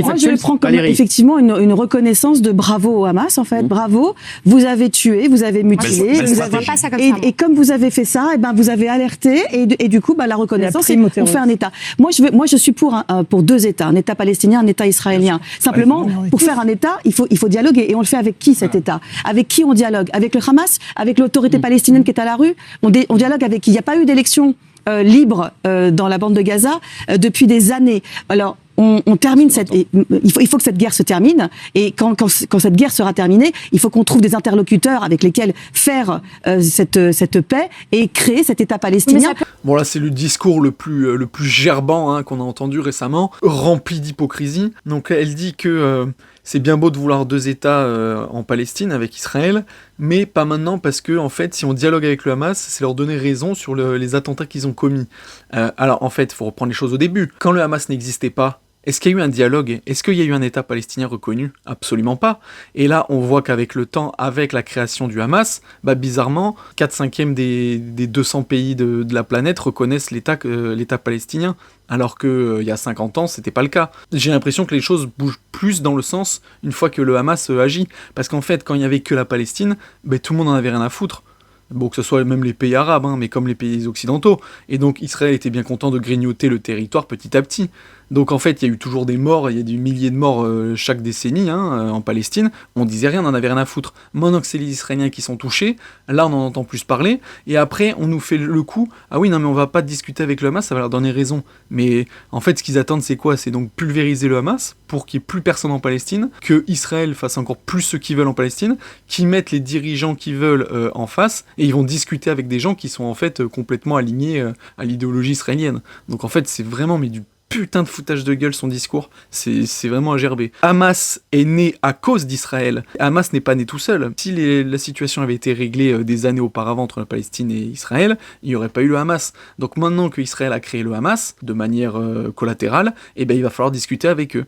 Moi, je le prends comme effectivement une reconnaissance de bravo au Hamas, en fait. Bravo, vous avez tué, vous avez mutilé, et comme vous avez fait ça, et ben vous avez alerté, et du coup, la reconnaissance, c'est on fait un État. Moi, je suis pour deux États, un État palestinien, un État israélien. Simplement, pour faire un État, il faut dialoguer, et on le fait avec qui cet État? Avec qui on dialogue? Avec le Hamas? Avec l'autorité palestinienne qui est à la rue? On dialogue avec qui? Il n'y a pas eu d'élection libre dans la bande de Gaza depuis des années. Alors, on termine il faut que cette guerre se termine, et quand cette guerre sera terminée, il faut qu'on trouve des interlocuteurs avec lesquels faire cette paix et créer cet État palestinien. Bon, là c'est le discours le plus gerbant qu'on a entendu récemment, rempli d'hypocrisie. Donc elle dit que c'est bien beau de vouloir deux États en Palestine avec Israël, mais pas maintenant, parce que en fait, si on dialogue avec le Hamas, c'est leur donner raison sur les attentats qu'ils ont commis. Alors en fait, il faut reprendre les choses au début. Quand le Hamas n'existait pas, est-ce qu'il y a eu un dialogue? Est-ce qu'il y a eu un État palestinien reconnu? Absolument pas. Et là, on voit qu'avec le temps, avec la création du Hamas, bizarrement, 4/5 des 200 pays de la planète reconnaissent l'État palestinien, alors qu'il y a 50 ans, c'était pas le cas. J'ai l'impression que les choses bougent plus dans le sens une fois que le Hamas agit. Parce qu'en fait, quand il n'y avait que la Palestine, tout le monde en avait rien à foutre. Bon, que ce soit même les pays arabes, mais comme les pays occidentaux. Et donc Israël était bien content de grignoter le territoire petit à petit. Donc en fait, il y a eu toujours des morts, il y a des milliers de morts chaque décennie en Palestine. On disait rien, on n'en avait rien à foutre. Maintenant que c'est les Israéliens qui sont touchés, là on en entend plus parler. Et après, on nous fait le coup, ah oui, non mais on va pas discuter avec le Hamas, ça va leur donner raison. Mais en fait, ce qu'ils attendent, c'est quoi? C'est donc pulvériser le Hamas pour qu'il n'y ait plus personne en Palestine, que Israël fasse encore plus ce qu'ils veulent en Palestine, qu'ils mettent les dirigeants qu'ils veulent en face, et ils vont discuter avec des gens qui sont en fait complètement alignés à l'idéologie israélienne. Donc en fait, c'est vraiment du putain de foutage de gueule son discours, c'est vraiment à gerber. Hamas est né à cause d'Israël. Hamas n'est pas né tout seul. Si la situation avait été réglée des années auparavant entre la Palestine et Israël, il n'y aurait pas eu le Hamas. Donc maintenant que Israël a créé le Hamas, de manière collatérale, il va falloir discuter avec eux.